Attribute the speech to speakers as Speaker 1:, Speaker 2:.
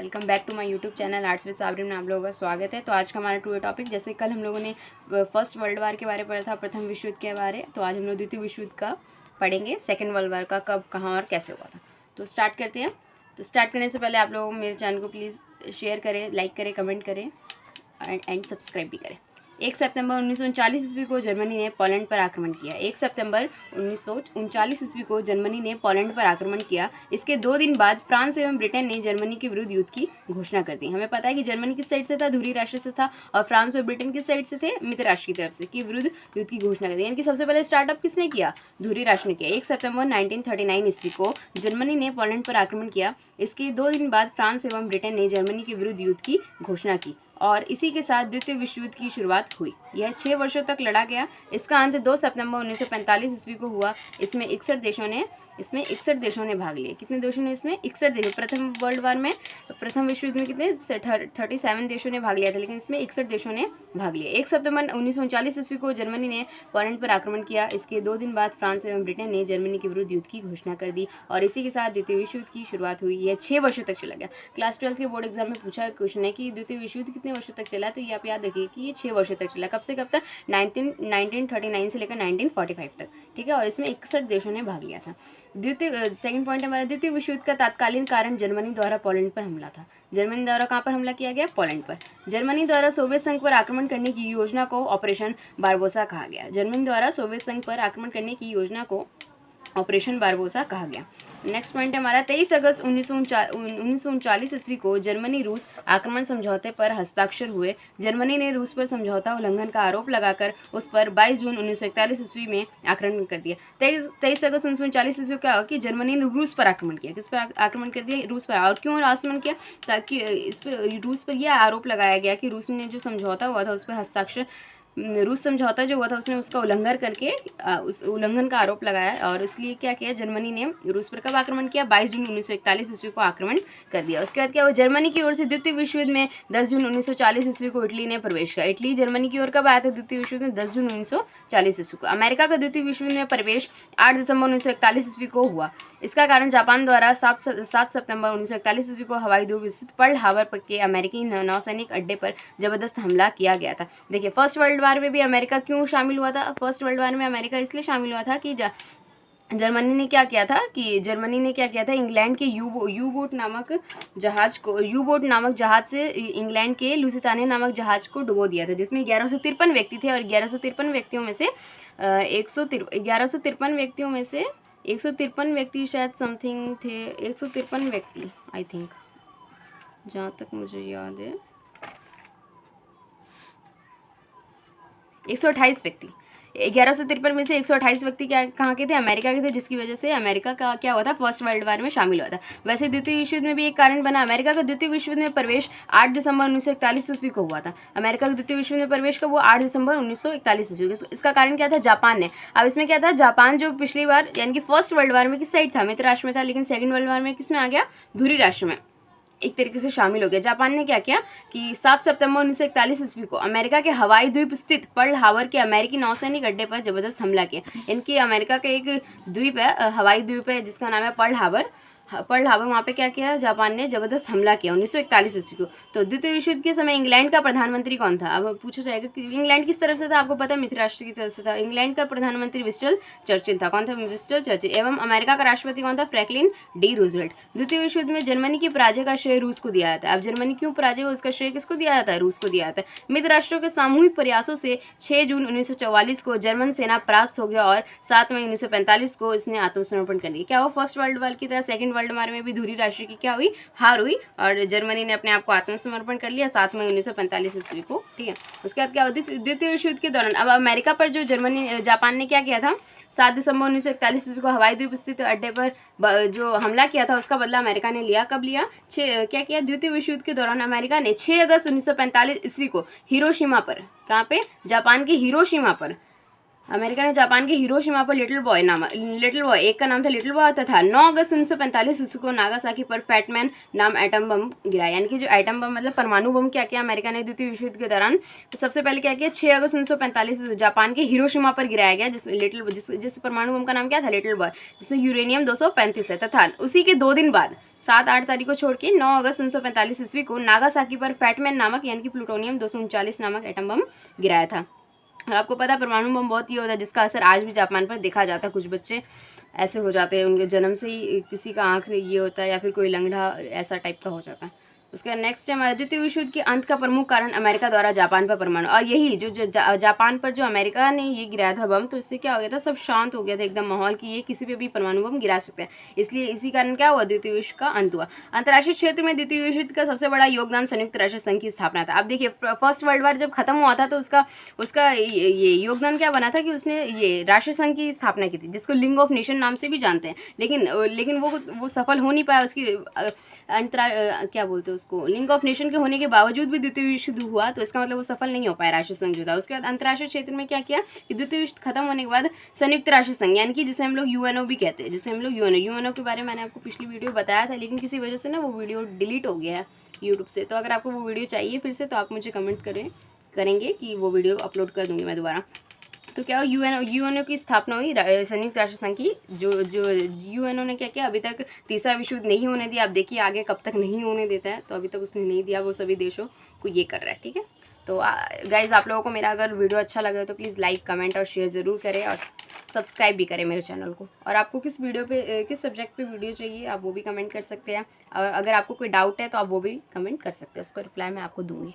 Speaker 1: Welcome back to my YouTube channel arts with Sabreen में आप लोगों का स्वागत है। तो आज का हमारा टू टॉपिक, जैसे कल हम लोगों ने फर्स्ट वर्ल्ड वार के बारे में पढ़ा था, प्रथम विश्व युद्ध के बारे, तो आज हम लोग द्वितीय विश्व युद्ध का पढ़ेंगे, सेकेंड वर्ल्ड वार का कब, कहाँ और कैसे हुआ था। तो स्टार्ट करते हैं। तो स्टार्ट करने से पहले आप लोग मेरे चैनल को प्लीज़ शेयर करें, लाइक करें, कमेंट करें एंड सब्सक्राइब भी करें। 1 सितंबर 1939 ईस्वी को जर्मनी ने पोलैंड पर आक्रमण किया। 1 सितंबर 1939 ईस्वी को जर्मनी ने पोलैंड पर आक्रमण किया। इसके 2 दिन बाद फ्रांस एवं ब्रिटेन ने जर्मनी के विरुद्ध युद्ध की घोषणा कर दी। हमें पता है कि जर्मनी किस साइड से था, धुरी राष्ट्र से था, और फ्रांस और ब्रिटेन किस साइड से थे, मित्र राष्ट्र की तरफ से, कि विरुद्ध युद्ध की घोषणा कर दी। यानी कि सबसे पहले स्टार्टअप किसने किया, धुरी राष्ट्र ने किया। 1 सितंबर 1939 ईस्वी को जर्मनी ने पोलैंड पर आक्रमण किया। इसके 2 दिन बाद फ्रांस एवं ब्रिटेन ने जर्मनी के विरुद्ध युद्ध की घोषणा की और इसी के साथ द्वितीय विश्व युद्ध की शुरुआत हुई। यह 6 वर्षों तक लड़ा गया। इसका अंत 2 सितंबर 1945 ईस्वी को हुआ। इसमें 61 देशों ने भाग लिया। कितने देशों ने इसमें? 61 देशों। प्रथम वर्ल्ड वार में, प्रथम विश्व युद्ध में कितने 37 देशों ने भाग लिया था, लेकिन इसमें 61 देशों ने भाग लिया। 1 सितंबर 1939 ईस्वी को जर्मनी ने पोलैंड पर आक्रमण किया। इसके 2 दिन बाद फ्रांस एवं ब्रिटेन ने जर्मनी के विरुद्ध युद्ध की घोषणा कर दी और इसी के साथ द्वितीय विश्व युद्ध की शुरुआत हुई। यह 6 वर्षों तक चला गया। क्लास 12 के बोर्ड एग्जाम में पूछा क्वेश्चन है कि द्वितीय विश्व युद्ध कितने वर्षों तक चला, तो ये आप याद रखिए कि ये 6 वर्षों तक चला। कब से कब तक? 1939 से लेकर 1945 तक, ठीक है। और इसमें 61 देशों ने भाग लिया था। सेकंड पॉइंट हमारा, द्वितीय विश्व युद्ध का तात्कालीन कारण जर्मनी द्वारा पोलैंड पर हमला था। जर्मनी द्वारा कहाँ पर हमला किया गया? पोलैंड पर। जर्मनी द्वारा सोवियत संघ पर आक्रमण करने की योजना को ऑपरेशन बारबोसा कहा गया। जर्मनी द्वारा सोवियत संघ पर आक्रमण करने की योजना को ऑपरेशन बारबोसा कहा गया। नेक्स्ट पॉइंट है हमारा, 23 अगस्त 1939 ईस्वी को जर्मनी रूस आक्रमण समझौते पर हस्ताक्षर हुए। जर्मनी ने रूस पर समझौता उल्लंघन का आरोप लगाकर उस पर 22 जून 1941 ईस्वी में आक्रमण कर दिया। 23 अगस्त 1939 ईस्वी क्या हुआ कि जर्मनी ने रूस पर आक्रमण किया। किस पर आक्रमण कर दिया? रूस पर। और क्यों आक्रमण किया? ताकि इस पर रूस पर यह आरोप लगाया गया कि रूस ने जो समझौता हुआ था उस पर हस्ताक्षर, रूस समझौता जो हुआ था उसने उसका उल्लंघन करके उस उल्लंघन का आरोप लगाया और इसलिए क्या किया, जर्मनी ने रूस पर कब आक्रमण किया? 22 जून 1941 ईस्वी को आक्रमण कर दिया। उसके बाद क्या हुआ, जर्मनी की ओर से द्वितीय विश्व युद्ध में 10 जून 1940 ईस्वी को इटली ने प्रवेश किया। इटली जर्मनी की ओर कब आया था द्वितीय विश्व युद्ध में? 10 जून 1940 ईस्वी को। अमेरिका का द्वितीय विश्व युद्ध में प्रवेश 8 दिसंबर 1941 ईस्वी को हुआ। इसका कारण जापान द्वारा 7 सितंबर 1941 ईस्वी को हवाई द्वीप स्थित पर्ल हार्बर के अमेरिकी नौसैनिक अड्डे पर जबरदस्त हमला किया गया था। देखिए, फर्स्ट वर्ल्ड वार में भी अमेरिका क्यों शामिल हुआ था? फर्स्ट वर्ल्ड वार में अमेरिका इसलिए शामिल हुआ था कि जर्मनी ने क्या किया था, इंग्लैंड के यू बोट नामक जहाज से इंग्लैंड के लुसितानिया नामक जहाज को डुबो दिया था, जिसमें 1153 व्यक्ति थे और 1153 व्यक्तियों में से 153 व्यक्ति शायद समथिंग थे, 153 व्यक्ति आई थिंक, जहाँ तक मुझे याद है 128 व्यक्ति, 1153 में से 128 व्यक्ति कहाँ के थे? अमेरिका के थे, जिसकी वजह से अमेरिका का क्या हुआ था, फर्स्ट वर्ल्ड वार में शामिल हुआ था। वैसे द्वितीय विश्व युद्ध में भी एक कारण बना। अमेरिका का द्वितीय विश्व युद्ध में प्रवेश 8 दिसंबर 1941 ईस्वी को हुआ था। अमेरिका का द्वितीय विश्व युद्ध में प्रवेश कब हुआ? 8 दिसंबर 1941 ईस्वी। इसका कारण क्या था? जापान ने। अब इसमें क्या था, जापान जो पिछली बार यानी कि फर्स्ट वर्ल्ड वार में किस साइड था, मित्र राष्ट्र में था, लेकिन सेकेंड वर्ल्ड वार में किस में आ गया, धुरी राष्ट्र में एक तरीके से शामिल हो गया। जापान ने क्या किया कि 7 सितंबर 1941 ईस्वी को अमेरिका के हवाई द्वीप स्थित पर्ल हार्बर के अमेरिकी नौसैनिक अड्डे पर जबरदस्त हमला किया। इनकी अमेरिका का एक द्वीप है, हवाई द्वीप है, जिसका नाम है पर्ल हार्बर। वहाँ पे क्या किया, जापान ने जबरदस्त हमला किया 1941 ईस्वी को। तो द्वितीय विश्व युद्ध के समय इंग्लैंड का प्रधानमंत्री कौन था? अब पूछा जाएगा कि इंग्लैंड किस तरफ से था, आपको पता है, मित्र राष्ट्र की तरफ से था। इंग्लैंड का प्रधानमंत्री विंस्टन चर्चिल था। कौन था? Winston Churchill. एवं अमेरिका का राष्ट्रपति कौन था? Franklin D Roosevelt. द्वितीय विश्व युद्ध में जर्मनी की पराजय का श्रेय रूस को दिया जाता है। अब जर्मनी क्यों पराजय हुआ, उसका श्रेय किसको दिया जाता है? रूस को दिया जाता है। मित्र राष्ट्रों के सामूहिक प्रयासों से 6 जून 1944 को जर्मन सेना परास्त हो गया और 7 मई 1945 को इसने आत्मसमर्पण कर दिया। क्या हुआ, फर्स्ट वर्ल्ड वार की तरह सेकंड वर्ल्ड वार में भी धुरी राष्ट्र की क्या हुई, हार हुई और जर्मनी ने अपने आप को आत्मसमर्पण कर लिया 7 मई 1945 ईस्वी को, ठीक है। उसके बाद क्या हुआ, द्वितीय विश्व युद्ध के दौरान अब अमेरिका पर जो जापान ने क्या किया था, 7 दिसंबर 1941 ईस्वी को हवाई द्वीप स्थित अड्डे पर जो हमला किया था उसका बदला अमेरिका ने लिया। कब लिया? क्या किया, द्वितीय विश्व युद्ध के दौरान अमेरिका ने 6 अगस्त 1945 ईस्वी को हिरोशिमा पर, कहाँ पे, जापान के हिरोशिमा पर, अमेरिका ने जापान के हिरोशिमा पर लिटिल बॉय, एक का नाम था लिटिल बॉय, तथा 9 अगस्त 1945 ईस्वी को नागासाकी पर फैटमैन नाम एटम बम गिराया। यानी कि जो एटम बम मतलब परमाणु बम क्या किया अमेरिका ने द्वितीय विश्व युद्ध के दौरान, तो सबसे पहले क्या किया, 6 अगस्त 1945 जापान के हिरोशिमा पर गिराया गया, जिस परमाणु बम का नाम क्या था, लिटिल बॉय, जिसमें यूरेनियम 235 है। तथा उसी के 2 दिन बाद 7-8 तारीख को छोड़ के 9 अगस्त 1945 ईस्वी को नागासाकी पर फैटमैन नामक यानी कि प्लूटोनियम 239 नामक एटम बम गिराया था। और आपको पता है परमाणु बम बहुत ये होता है जिसका असर आज भी जापान पर देखा जाता है। कुछ बच्चे ऐसे हो जाते हैं, उनके जन्म से ही किसी का आँख ये होता है या फिर कोई लंगड़ा ऐसा टाइप का हो जाता है। उसका नेक्स्ट है हमारा द्वितीय विश्व युद्ध के अंत का प्रमुख कारण अमेरिका द्वारा जापान पर परमाणु, और यही जो जापान पर जो अमेरिका ने ये गिराया था बम, तो इससे क्या हो गया था, सब शांत हो गया था एकदम माहौल कि ये किसी पे भी परमाणु बम गिरा सकते हैं। इसलिए इसी कारण क्या हुआ, द्वितीय विश्व का अंत हुआ। अंतर्राष्ट्रीय क्षेत्र में द्वितीय विश्व युद्ध का सबसे बड़ा योगदान संयुक्त राष्ट्र संघ की स्थापना था। अब देखिए फर्स्ट वर्ल्ड वार जब खत्म हुआ था तो उसका ये योगदान क्या बना था कि उसने ये राष्ट्र संघ की स्थापना की थी, जिसको लीग ऑफ नेशन नाम से भी जानते हैं। लेकिन वो सफल हो नहीं पाया। उसकी क्या बोलते हैं उसको, लीग ऑफ नेशन के होने के बावजूद भी द्वितीय विश्व युद्ध हुआ, तो इसका मतलब वो सफल नहीं हो पाया राष्ट्र संघ जो था। उसके बाद अंतर्राष्ट्रीय क्षेत्र में क्या किया कि द्वितीय विश्व खत्म होने के बाद संयुक्त राष्ट्र संघ यानी कि जिसे हम लोग यूएनओ भी कहते हैं, जिसे हम लोग यूएनओ के बारे में मैंने आपको पिछली वीडियो बताया था, लेकिन किसी वजह से ना वो वीडियो डिलीट हो गया है यूट्यूब से। तो अगर आपको वो वीडियो चाहिए फिर से तो आप मुझे कमेंट करेंगे कि वो वीडियो अपलोड कर दूंगी मैं दोबारा। तो क्या यूएनओ की स्थापना हुई संयुक्त राष्ट्र संघ की। जो यूएनओ ने क्या किया, अभी तक तीसरा विश्व युद्ध नहीं होने दिया। अब देखिए आगे कब तक नहीं होने देता है, तो अभी तक उसने नहीं दिया, वो सभी देशों को ये कर रहा है। ठीक है, तो गाइज़ आप लोगों को मेरा अगर वीडियो अच्छा लगे तो प्लीज़ लाइक कमेंट और शेयर ज़रूर करें और सब्सक्राइब भी करें मेरे चैनल को। और आपको किस वीडियो पे किस सब्जेक्ट पे वीडियो चाहिए आप वो भी कमेंट कर सकते हैं। अगर आपको कोई डाउट है तो आप वो भी कमेंट कर सकते हैं, उसको रिप्लाई मैं आपको दूँगी।